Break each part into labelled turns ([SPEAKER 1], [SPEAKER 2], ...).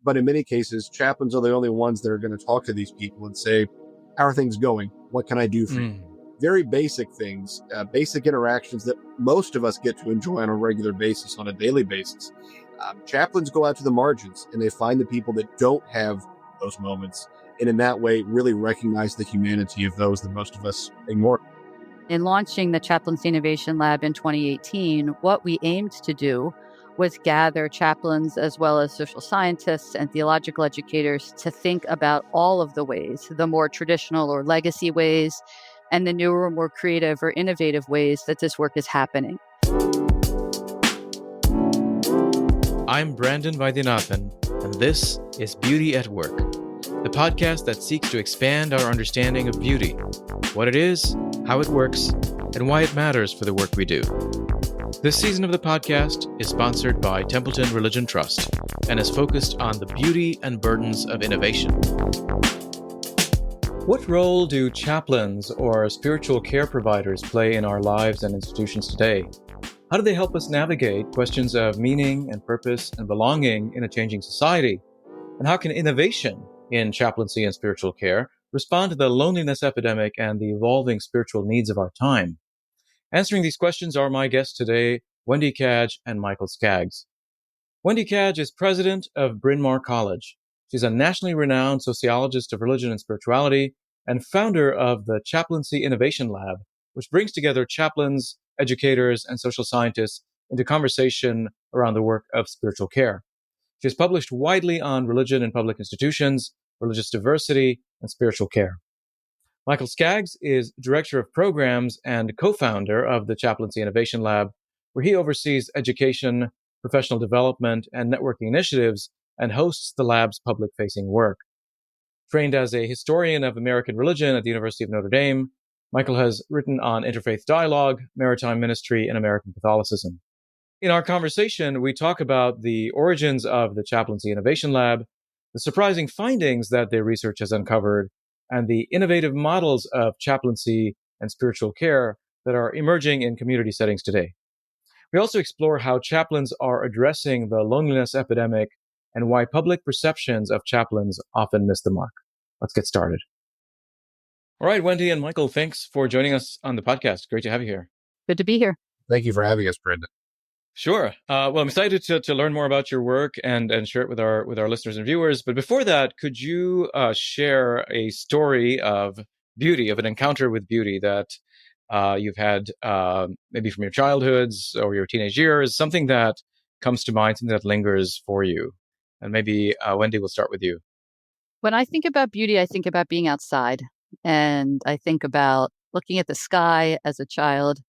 [SPEAKER 1] But in many cases, chaplains are the only ones that are going to talk to these people and say, how are things going? What can I do for you? Very basic things, basic interactions that most of us get to enjoy on a regular basis, on a daily basis. Chaplains go out to the margins and they find the people that don't have those moments. And in that way, really recognize the humanity of those that most of us ignore.
[SPEAKER 2] In launching the Chaplaincy Innovation Lab in 2018, what we aimed to do was gather chaplains as well as social scientists and theological educators to think about all of the ways, the more traditional or legacy ways, and the newer, more creative or innovative ways that this work is happening.
[SPEAKER 3] I'm Brandon Vaidyanathan, and this is Beauty at Work, the podcast that seeks to expand our understanding of beauty, what it is, how it works, and why it matters for the work we do. This season of the podcast is sponsored by Templeton Religion Trust and is focused on the beauty and burdens of innovation. What role do chaplains or spiritual care providers play in our lives and institutions today? How do they help us navigate questions of meaning and purpose and belonging in a changing society? And how can innovation in chaplaincy and spiritual care respond to the loneliness epidemic and the evolving spiritual needs of our time? Answering these questions are my guests today, Wendy Cadge and Michael Skaggs. Wendy Cadge is president of Bryn Mawr College. She's a nationally renowned sociologist of religion and spirituality and founder of the Chaplaincy Innovation Lab, which brings together chaplains, educators, and social scientists into conversation around the work of spiritual care. She has published widely on religion in public institutions, religious diversity, and spiritual care. Michael Skaggs is Director of Programs and co-founder of the Chaplaincy Innovation Lab, where he oversees education, professional development, and networking initiatives, and hosts the lab's public-facing work. Trained as a historian of American religion at the University of Notre Dame, Michael has written on interfaith dialogue, maritime ministry, and American Catholicism. In our conversation, we talk about the origins of the Chaplaincy Innovation Lab, the surprising findings that their research has uncovered, and the innovative models of chaplaincy and spiritual care that are emerging in community settings today. We also explore how chaplains are addressing the loneliness epidemic and why public perceptions of chaplains often miss the mark. Let's get started. All right, Wendy and Michael, thanks for joining us on the podcast. Great to have you here.
[SPEAKER 2] Good to be here.
[SPEAKER 1] Thank you for having us, Brendan.
[SPEAKER 3] Sure. Well, I'm excited to learn more about your work and share it with our listeners and viewers. But before that, could you share a story of beauty, of an encounter with beauty that you've had maybe from your childhoods or your teenage years, something that comes to mind, something that lingers for you? And maybe, Wendy, we'll start with you.
[SPEAKER 2] When I think about beauty, I think about being outside. And I think about looking at the sky as a child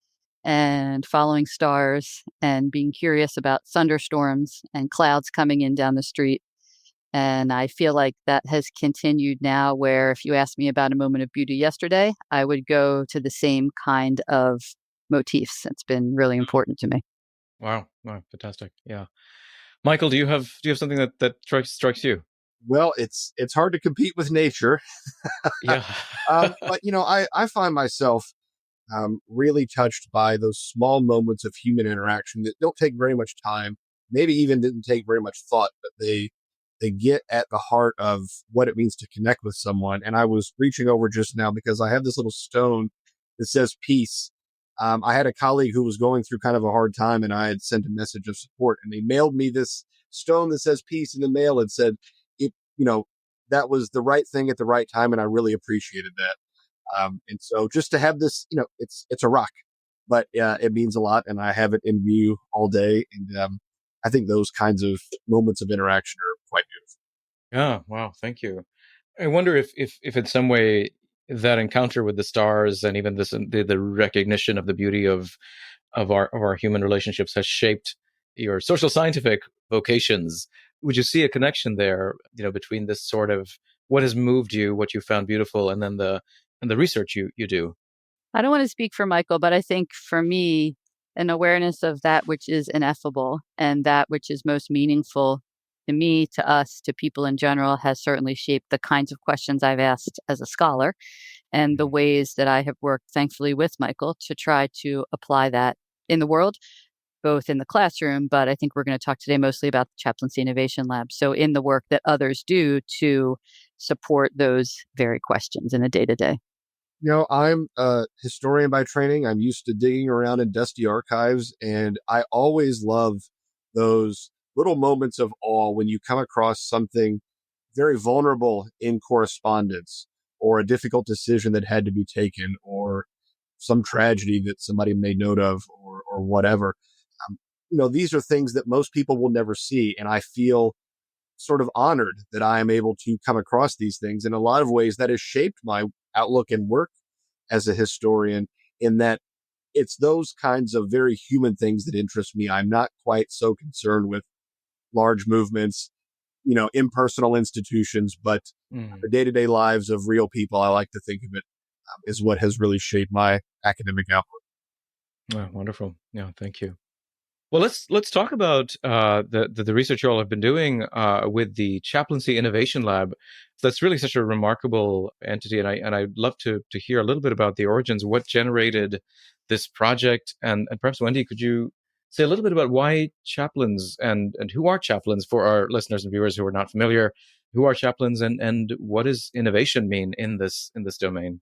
[SPEAKER 2] and following stars and being curious about thunderstorms and clouds coming in down the street. And I feel like that has continued now, where if you asked me about a moment of beauty yesterday, I would go to the same kind of motifs. It's been really important to me.
[SPEAKER 3] Wow, fantastic. Yeah. Michael, do you have something that strikes you?
[SPEAKER 1] Well, it's hard to compete with nature.
[SPEAKER 3] Yeah.
[SPEAKER 1] But, I find myself really touched by those small moments of human interaction that don't take very much time, maybe even didn't take very much thought, but they get at the heart of what it means to connect with someone. And I was reaching over just now because I have this little stone that says peace. I had a colleague who was going through kind of a hard time, and I had sent a message of support, and they mailed me this stone that says peace in the mail and said, that was the right thing at the right time. And I really appreciated that. And so just to have this, it's a rock, but it means a lot, and I have it in view all day. And I think those kinds of moments of interaction are quite beautiful.
[SPEAKER 3] Yeah. Wow. Thank you. I wonder if in some way that encounter with the stars and even the recognition of the beauty of our human relationships has shaped your social scientific vocations. Would you see a connection there, between this sort of what has moved you, what you found beautiful, and then the research you do?
[SPEAKER 2] I don't want to speak for Michael, but I think for me, an awareness of that which is ineffable and that which is most meaningful to me, to us, to people in general, has certainly shaped the kinds of questions I've asked as a scholar and the ways that I have worked, thankfully, with Michael to try to apply that in the world. both in the classroom, but I think we're going to talk today mostly about the Chaplaincy Innovation Lab. So in the work that others do to support those very questions in the day-to-day.
[SPEAKER 1] I'm a historian by training. I'm used to digging around in dusty archives, and I always love those little moments of awe when you come across something very vulnerable in correspondence, or a difficult decision that had to be taken, or some tragedy that somebody made note of, or whatever. These are things that most people will never see, and I feel sort of honored that I am able to come across these things. In a lot of ways, that has shaped my outlook and work as a historian, in that it's those kinds of very human things that interest me. I'm not quite so concerned with large movements, impersonal institutions, but
[SPEAKER 3] Mm.
[SPEAKER 1] the day-to-day lives of real people, I like to think of it, is what has really shaped my academic outlook.
[SPEAKER 3] Oh, wonderful. Yeah, thank you. Well, let's talk about the research you all have been doing with the Chaplaincy Innovation Lab. That's really such a remarkable entity, and I'd love to hear a little bit about the origins, what generated this project, and perhaps Wendy, could you say a little bit about why chaplains and who are chaplains for our listeners and viewers who are not familiar? Who are chaplains, and what does innovation mean in this domain?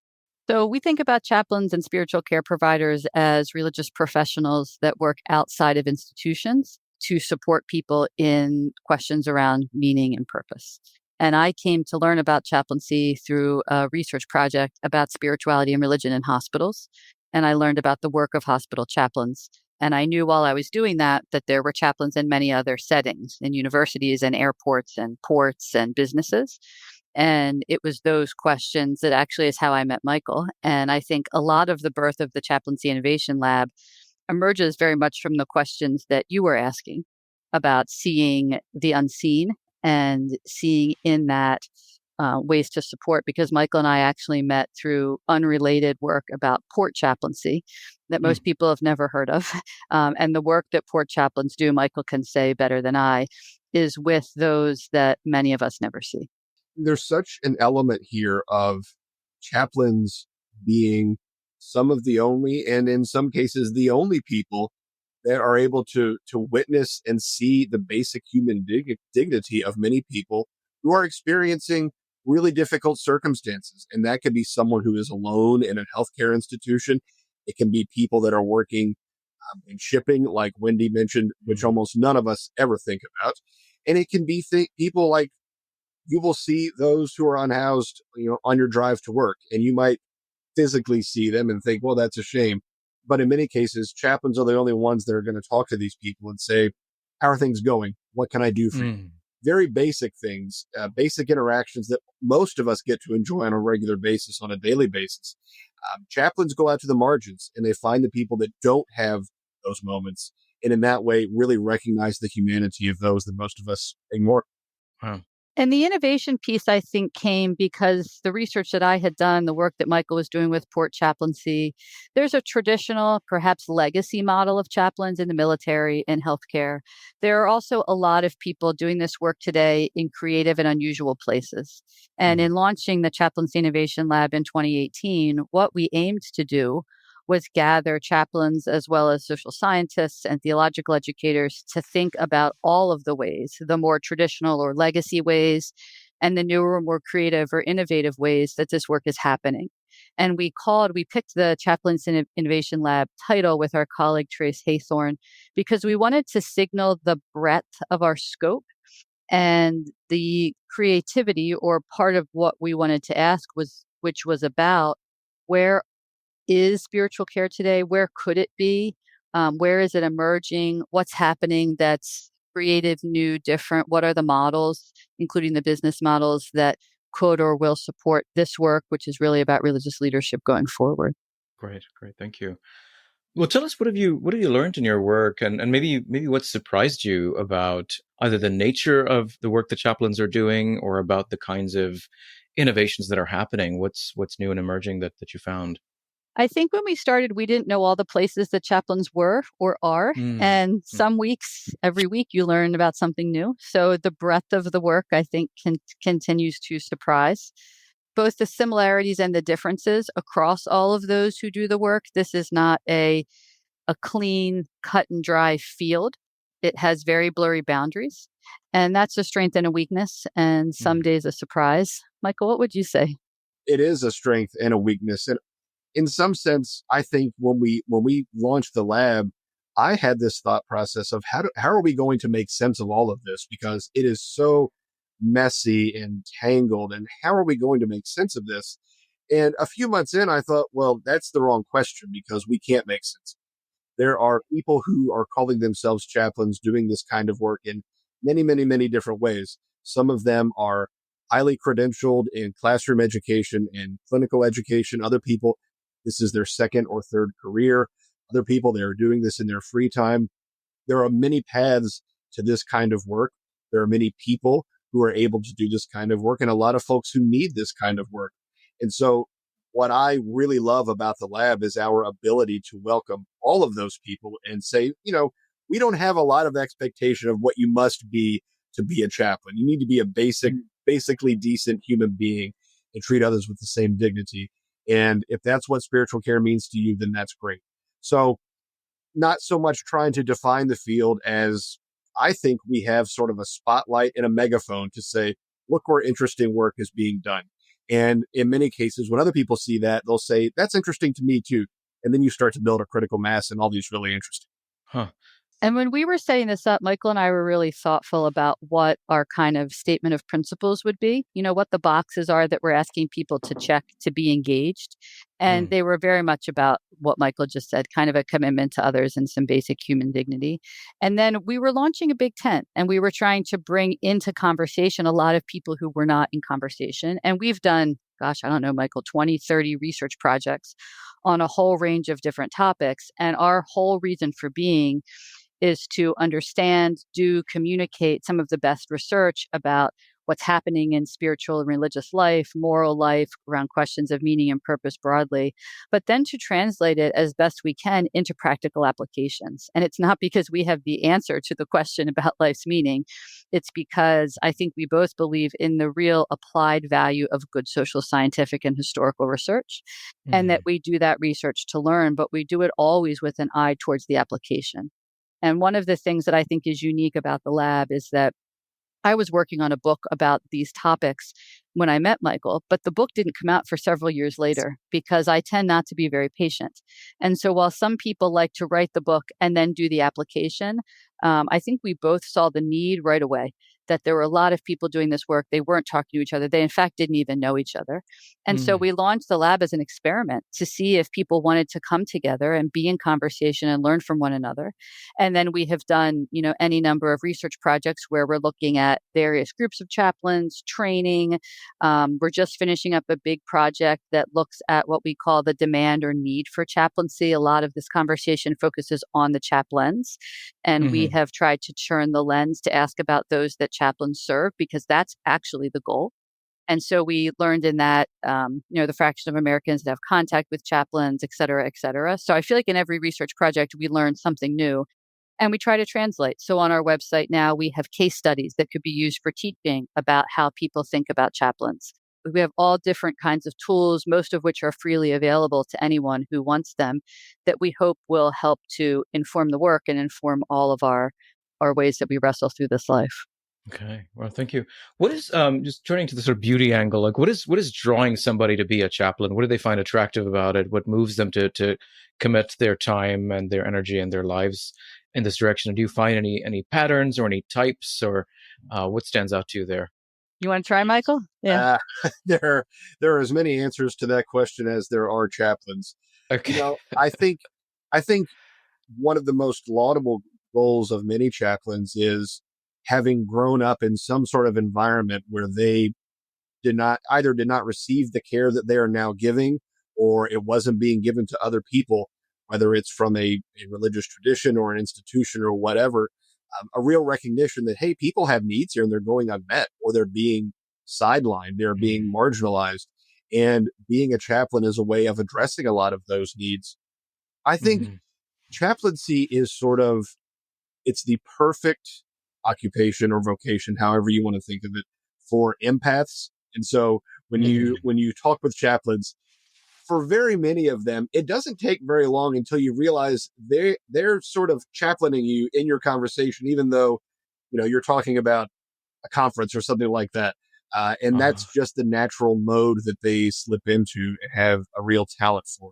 [SPEAKER 2] So we think about chaplains and spiritual care providers as religious professionals that work outside of institutions to support people in questions around meaning and purpose. And I came to learn about chaplaincy through a research project about spirituality and religion in hospitals. And I learned about the work of hospital chaplains. And I knew while I was doing that there were chaplains in many other settings, in universities and airports and ports and businesses. And it was those questions that actually is how I met Michael. And I think a lot of the birth of the Chaplaincy Innovation Lab emerges very much from the questions that you were asking about seeing the unseen and seeing in that ways to support. Because Michael and I actually met through unrelated work about port chaplaincy that
[SPEAKER 3] Mm.
[SPEAKER 2] most people have never heard of. And the work that port chaplains do, Michael can say better than I, is with those that many of us never see.
[SPEAKER 1] There's such an element here of chaplains being some of the only, and in some cases, the only people that are able to witness and see the basic human dignity of many people who are experiencing really difficult circumstances. And that could be someone who is alone in a healthcare institution. It can be people that are working in shipping, like Wendy mentioned, which
[SPEAKER 3] Mm.
[SPEAKER 1] almost none of us ever think about. And it can be people like, you will see those who are unhoused, on your drive to work, and you might physically see them and think, well, that's a shame. But in many cases, chaplains are the only ones that are going to talk to these people and say, how are things going? What can I do for you?
[SPEAKER 3] Mm.
[SPEAKER 1] Very basic things, basic interactions that most of us get to enjoy on a regular basis, on a daily basis. Chaplains go out to the margins and they find the people that don't have those moments. And in that way, really recognize the humanity of those that most of us ignore.
[SPEAKER 3] Wow.
[SPEAKER 2] And the innovation piece, I think, came because the research that I had done, the work that Michael was doing with port chaplaincy, there's a traditional, perhaps legacy model of chaplains in the military and healthcare. There are also a lot of people doing this work today in creative and unusual places. And
[SPEAKER 3] Mm.
[SPEAKER 2] in launching the Chaplaincy Innovation Lab in 2018, what we aimed to do was gather chaplains as well as social scientists and theological educators to think about all of the ways, the more traditional or legacy ways, and the newer, more creative or innovative ways that this work is happening. And we picked the Chaplaincy Innovation Lab title with our colleague Trace Haythorne because we wanted to signal the breadth of our scope and the creativity, or part of what we wanted to ask which was about where is spiritual care today? Where could it be? Where is it emerging? What's happening that's creative, new, different? What are the models, including the business models that could or will support this work, which is really about religious leadership going forward?
[SPEAKER 3] Great, great, thank you. Well, tell us, what have you learned in your work, and maybe what surprised you about either the nature of the work the chaplains are doing, or about the kinds of innovations that are happening. What's new and emerging that you found?
[SPEAKER 2] I think when we started, we didn't know all the places that chaplains were or are.
[SPEAKER 3] Mm.
[SPEAKER 2] And
[SPEAKER 3] Mm.
[SPEAKER 2] some weeks, every week, you learn about something new. So the breadth of the work, I think, continues to surprise. Both the similarities and the differences across all of those who do the work. This is not a a clean, cut and dry field. It has very blurry boundaries. And that's a strength and a weakness, and some days a surprise. Michael, what would you say?
[SPEAKER 1] It is a strength and a weakness. And in some sense, I think when we launched the lab, I had this thought process of how are we going to make sense of all of this, because it is so messy and tangled, and how are we going to make sense of this? And a few months in, I thought, well, that's the wrong question, because we can't make sense. There are people who are calling themselves chaplains doing this kind of work in many, many, many different ways. Some of them are highly credentialed in classroom education and clinical education. Other people, this is their second or third career. Other people, they are doing this in their free time. There are many paths to this kind of work. There are many people who are able to do this kind of work, and a lot of folks who need this kind of work. And so what I really love about the lab is our ability to welcome all of those people and say, we don't have a lot of expectation of what you must be to be a chaplain. You need to be a basically decent human being and treat others with the same dignity. And if that's what spiritual care means to you, then that's great. So not so much trying to define the field as I think we have sort of a spotlight and a megaphone to say, look where interesting work is being done. And in many cases, when other people see that, they'll say, that's interesting to me too. And then you start to build a critical mass, and all these really interesting.
[SPEAKER 3] Huh.
[SPEAKER 2] And when we were setting this up, Michael and I were really thoughtful about what our kind of statement of principles would be, what the boxes are that we're asking people to check to be engaged. And they were very much about what Michael just said, kind of a commitment to others and some basic human dignity. And then we were launching a big tent, and we were trying to bring into conversation a lot of people who were not in conversation. And we've done, gosh, I don't know, Michael, 20, 30 research projects on a whole range of different topics. And our whole reason for being is to understand, communicate some of the best research about what's happening in spiritual and religious life, moral life, around questions of meaning and purpose broadly, but then to translate it as best we can into practical applications. And it's not because we have the answer to the question about life's meaning. It's because I think we both believe in the real applied value of good social, scientific, and historical research, and that we do that research to learn, but we do it always with an eye towards the application. And one of the things that I think is unique about the lab is that I was working on a book about these topics when I met Michael, but the book didn't come out for several years later because I tend not to be very patient. And so while some people like to write the book and then do the application, I think we both saw the need right away that there were a lot of people doing this work. They weren't talking to each other. They, in fact, didn't even know each other. And so we launched the lab as an experiment to see if people wanted to come together and be in conversation and learn from one another. And then we have done, any number of research projects where we're looking at various groups of chaplains, training. We're just finishing up a big project that looks at what we call the demand or need for chaplaincy. A lot of this conversation focuses on the chaplains. And we have tried to turn the lens to ask about those that chaplains serve, because that's actually the goal. And so we learned in that, the fraction of Americans that have contact with chaplains, et cetera, et cetera. So I feel like in every research project, we learn something new and we try to translate. So on our website now, we have case studies that could be used for teaching about how people think about chaplains. We have all different kinds of tools, most of which are freely available to anyone who wants them, that we hope will help to inform the work and inform all of our ways that we wrestle through this life.
[SPEAKER 3] Okay. Well, thank you. What is just turning to the sort of beauty angle? Like, what is drawing somebody to be a chaplain? What do they find attractive about it? What moves them to commit their time and their energy and their lives in this direction? Do you find any patterns or any types, or what stands out to you there?
[SPEAKER 2] You want to try, Michael? Yeah.
[SPEAKER 1] There are as many answers to that question as there are chaplains.
[SPEAKER 3] Okay.
[SPEAKER 1] I think one of the most laudable goals of many chaplains is having grown up in some sort of environment where they did not receive the care that they are now giving, or it wasn't being given to other people, whether it's from a religious tradition or an institution or whatever, a real recognition that, hey, people have needs here and they're going unmet, or they're being sidelined, they're being marginalized. And being a chaplain is a way of addressing a lot of those needs. I think chaplaincy is it's the perfect occupation or vocation, however you want to think of it, for empaths. And so when you talk with chaplains, for very many of them, it doesn't take very long until you realize they're sort of chaplaining you in your conversation, even though, you're talking about a conference or something like that. And
[SPEAKER 3] Uh,
[SPEAKER 1] that's just the natural mode that they slip into and have a real talent for.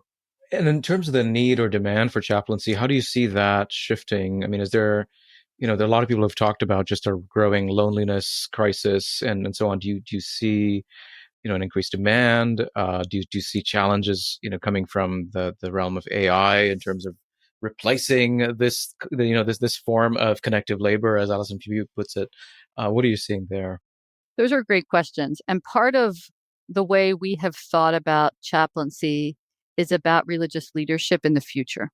[SPEAKER 3] and in terms of the need or demand for chaplaincy, how do you see that shifting? I mean, is there, there are a lot of people who have talked about just a growing loneliness crisis and so on. Do you see, an increased demand? Do you see challenges, coming from the realm of AI in terms of replacing this form of connective labor, as Alison Pugh puts it? What are you seeing there?
[SPEAKER 2] Those are great questions. And part of the way we have thought about chaplaincy is about religious leadership in the future.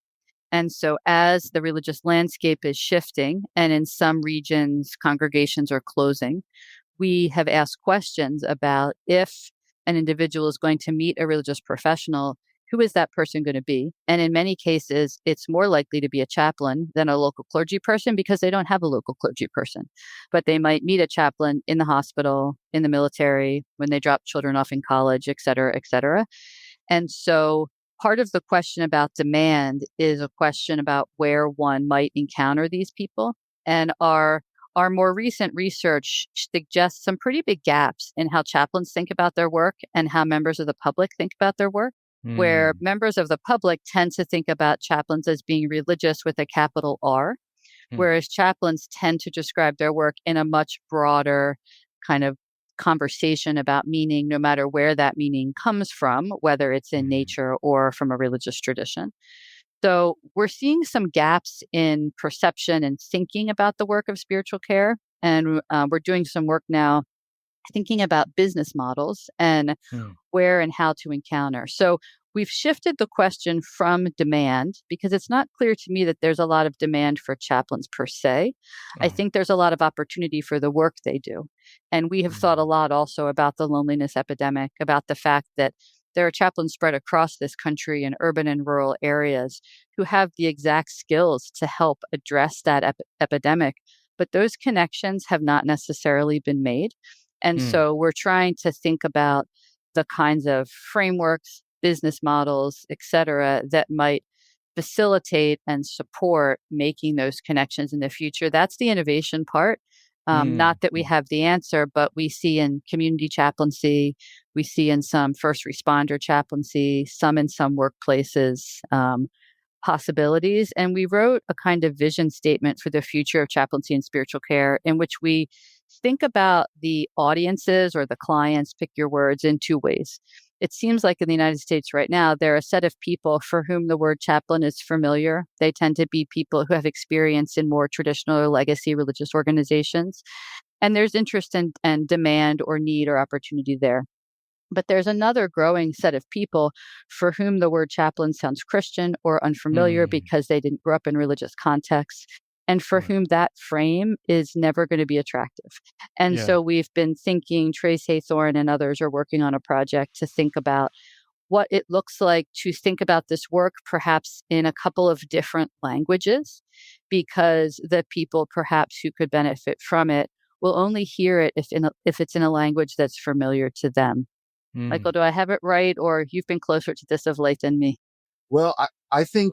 [SPEAKER 2] And so, as the religious landscape is shifting, and in some regions, congregations are closing, we have asked questions about if an individual is going to meet a religious professional, who is that person going to be? And in many cases, it's more likely to be a chaplain than a local clergy person because they don't have a local clergy person. But they might meet a chaplain in the hospital, in the military, when they drop children off in college, et cetera, et cetera. And so part of the question about demand is a question about where one might encounter these people. And our more recent research suggests some pretty big gaps in how chaplains think about their work and how members of the public think about their work, where
[SPEAKER 3] Hmm.
[SPEAKER 2] members of the public tend to think about chaplains as being religious with a capital R,
[SPEAKER 3] Hmm.
[SPEAKER 2] whereas chaplains tend to describe their work in a much broader kind of conversation about meaning, no matter where that meaning comes from, whether it's in
[SPEAKER 3] Hmm.
[SPEAKER 2] nature or from a religious tradition. So we're seeing some gaps in perception and thinking about the work of spiritual care. And we're doing some work now thinking about business models and
[SPEAKER 3] Hmm.
[SPEAKER 2] where and how to encounter. So we've shifted the question from demand because it's not clear to me that there's a lot of demand for chaplains per se. I
[SPEAKER 3] Oh.
[SPEAKER 2] think there's a lot of opportunity for the work they do. And we have thought a
[SPEAKER 3] Hmm.
[SPEAKER 2] lot also about the loneliness epidemic, about the fact that there are chaplains spread across this country in urban and rural areas who have the exact skills to help address that epidemic. But those connections have not necessarily been made. And
[SPEAKER 3] Hmm.
[SPEAKER 2] so we're trying to think about the kinds of frameworks, business models, et cetera, that might facilitate and support making those connections in the future. That's the innovation part.
[SPEAKER 3] Hmm.
[SPEAKER 2] Not that we
[SPEAKER 3] Hmm.
[SPEAKER 2] have the answer, but we see in community chaplaincy, we see in some first responder chaplaincy, some in some workplaces, possibilities. And we wrote a kind of vision statement for the future of chaplaincy and spiritual care in which we think about the audiences or the clients, pick your words, in two ways. It seems like in the United States right now, there are a set of people for whom the word chaplain is familiar. They tend to be people who have experience in more traditional or legacy religious organizations. And there's interest and demand or need or opportunity there. But there's another growing set of people for whom the word chaplain sounds Christian or unfamiliar
[SPEAKER 3] Hmm.
[SPEAKER 2] because they didn't grow up in religious contexts, and for
[SPEAKER 3] Right.
[SPEAKER 2] whom that frame is never going to be attractive. And
[SPEAKER 3] Yeah.
[SPEAKER 2] so we've been thinking, Trace Haythorne and others are working on a project to think about what it looks like to think about this work perhaps in a couple of different languages, because the people perhaps who could benefit from it will only hear it if it's in a language that's familiar to them.
[SPEAKER 3] Hmm.
[SPEAKER 2] Michael, do I have it right, or you've been closer to this of late than me?
[SPEAKER 1] Well, I think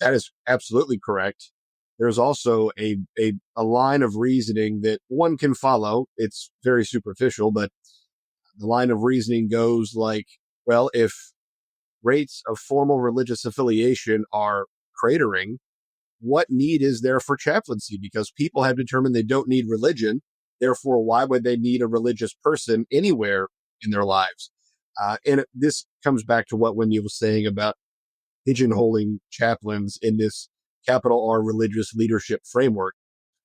[SPEAKER 1] that is absolutely correct. There's also a line of reasoning that one can follow. It's very superficial, but the line of reasoning goes like, well, if rates of formal religious affiliation are cratering, what need is there for chaplaincy? Because people have determined they don't need religion. Therefore, why would they need a religious person anywhere in their lives? This comes back to what Wendy was saying about pigeonholing chaplains in this capital R religious leadership framework.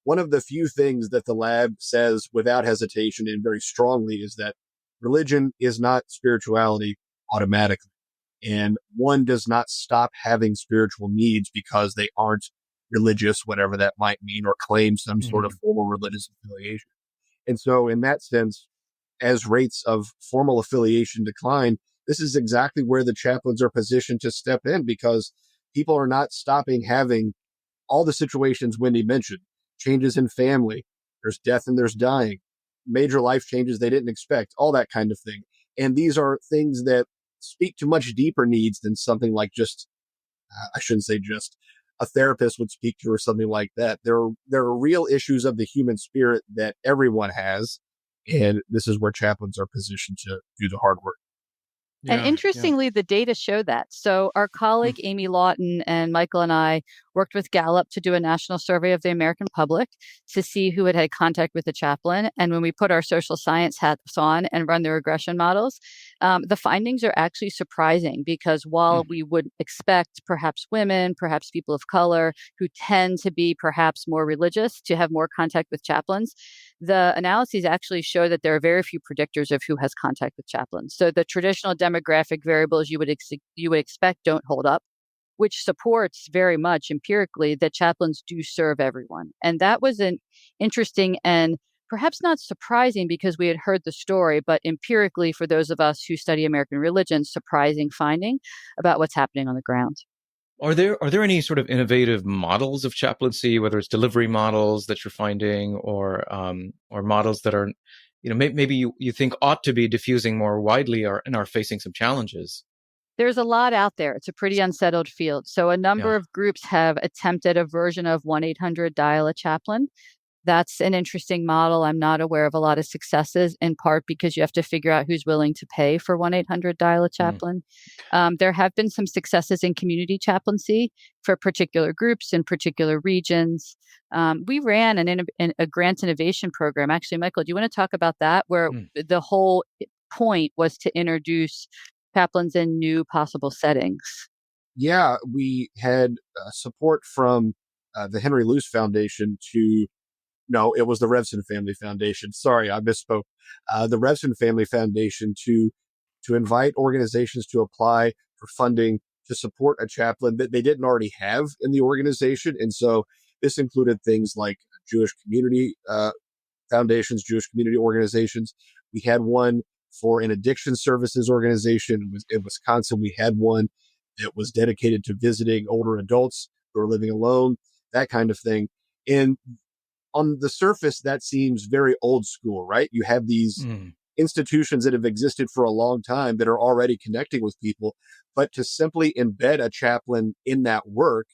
[SPEAKER 1] One of the few things that the lab says without hesitation and very strongly is that religion is not spirituality automatically. And one does not stop having spiritual needs because they aren't religious, whatever that might mean, or claim some sort of
[SPEAKER 3] Hmm.
[SPEAKER 1] formal religious affiliation. And so, in that sense, as rates of formal affiliation decline, this is exactly where the chaplains are positioned to step in because people are not stopping having all the situations Wendy mentioned, changes in family, there's death and there's dying, major life changes they didn't expect, all that kind of thing. And these are things that speak to much deeper needs than something like just, I shouldn't say just, a therapist would speak to or something like that. There are real issues of the human spirit that everyone has. And this is where chaplains are positioned to do the hard work.
[SPEAKER 2] And
[SPEAKER 3] Yeah, yeah.
[SPEAKER 2] interestingly, the data show that. So our colleague Amy Lawton and Michael and I worked with Gallup to do a national survey of the American public to see who had had contact with a chaplain. And when we put our social science hats on and run the regression models, the findings are actually surprising because while we would expect perhaps women, perhaps people of color who tend to be perhaps more religious to have more contact with chaplains, the analyses actually show that there are very few predictors of who has contact with chaplains. So the traditional demographic variables you would expect don't hold up, which supports very much empirically that chaplains do serve everyone. And that was an interesting and perhaps not surprising because we had heard the story, but empirically for those of us who study American religion, surprising finding about what's happening on the ground.
[SPEAKER 3] Are there any sort of innovative models of chaplaincy, whether it's delivery models that you're finding, or models that are, maybe you think ought to be diffusing more widely or and are facing some challenges?
[SPEAKER 2] There's a lot out there. It's a pretty unsettled field. So a number
[SPEAKER 3] Yeah.
[SPEAKER 2] of groups have attempted a version of 1-800 Dial a Chaplain. That's an interesting model. I'm not aware of a lot of successes, in part because you have to figure out who's willing to pay for 1-800 Dial a
[SPEAKER 3] Mm.
[SPEAKER 2] Chaplain. There have been some successes in community chaplaincy for particular groups in particular regions. We ran a grant innovation program. Actually, Michael, do you want to talk about that? Where
[SPEAKER 3] Mm.
[SPEAKER 2] the whole point was to introduce chaplains in new possible settings.
[SPEAKER 1] Yeah, we had support from the Henry Luce Foundation to, no, it was the Revson Family Foundation. Sorry, I misspoke. The Revson Family Foundation to invite organizations to apply for funding to support a chaplain that they didn't already have in the organization. And so this included things like Jewish community foundations, Jewish community organizations. We had one for an addiction services organization. In Wisconsin, we had one that was dedicated to visiting older adults who are living alone, that kind of thing. And on the surface, that seems very old school, right? You have these
[SPEAKER 3] Mm.
[SPEAKER 1] institutions that have existed for a long time that are already connecting with people, but to simply embed a chaplain in that work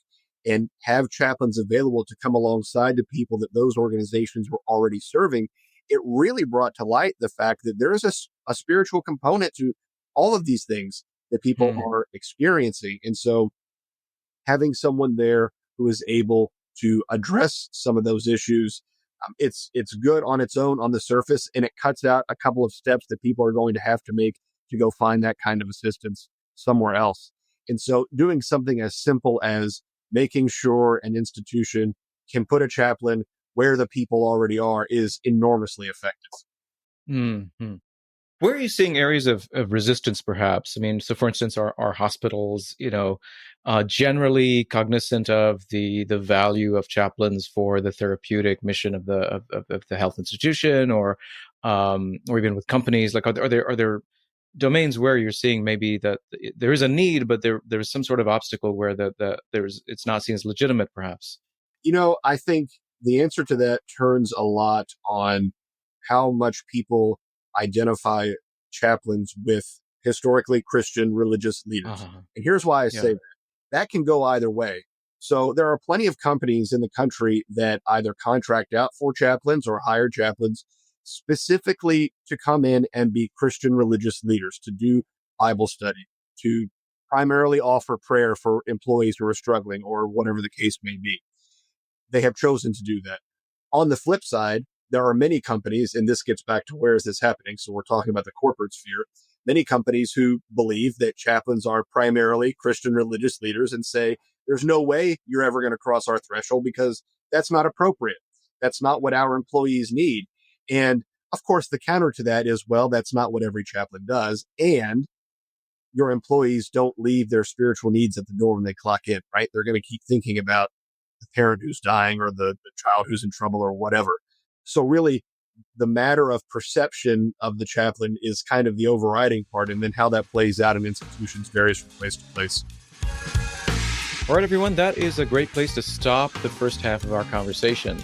[SPEAKER 1] and have chaplains available to come alongside the people that those organizations were already serving, it really brought to light the fact that there is a spiritual component to all of these things that people
[SPEAKER 3] Mm.
[SPEAKER 1] are experiencing. And so having someone there who is able to address some of those issues, it's good on its own on the surface, and it cuts out a couple of steps that people are going to have to make to go find that kind of assistance somewhere else. And so doing something as simple as making sure an institution can put a chaplain where the people already are is enormously effective.
[SPEAKER 3] Mm-hmm. Where are you seeing areas of resistance, perhaps? I mean, so for instance, are hospitals, generally cognizant of the value of chaplains for the therapeutic mission of the health institution, or even with companies? Like, are there domains where you're seeing maybe that there is a need, but there's some sort of obstacle where it's not seen as legitimate, perhaps?
[SPEAKER 1] I think the answer to that turns a lot on how much people identify chaplains with historically Christian religious leaders.
[SPEAKER 3] Uh-huh.
[SPEAKER 1] And here's why I say
[SPEAKER 3] Yeah.
[SPEAKER 1] that. That can go either way. So there are plenty of companies in the country that either contract out for chaplains or hire chaplains specifically to come in and be Christian religious leaders, to do Bible study, to primarily offer prayer for employees who are struggling or whatever the case may be. They have chosen to do that. On the flip side, there are many companies, and this gets back to where is this happening? So we're talking about the corporate sphere. Many companies who believe that chaplains are primarily Christian religious leaders and say, there's no way you're ever going to cross our threshold because that's not appropriate. That's not what our employees need. And of course, the counter to that is, well, that's not what every chaplain does. And your employees don't leave their spiritual needs at the door when they clock in, right? They're going to keep thinking about the parent who's dying or the child who's in trouble or whatever. So really, the matter of perception of the chaplain is kind of the overriding part, and then how that plays out in institutions varies from place to place.
[SPEAKER 3] All right, everyone, that is a great place to stop the first half of our conversation.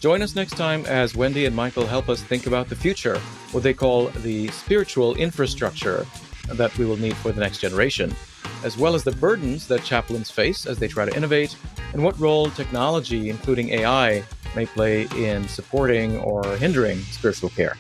[SPEAKER 3] Join us next time as Wendy and Michael help us think about the future, what they call the spiritual infrastructure, that we will need for the next generation, as well as the burdens that chaplains face as they try to innovate, and what role technology, including AI, may play in supporting or hindering spiritual care.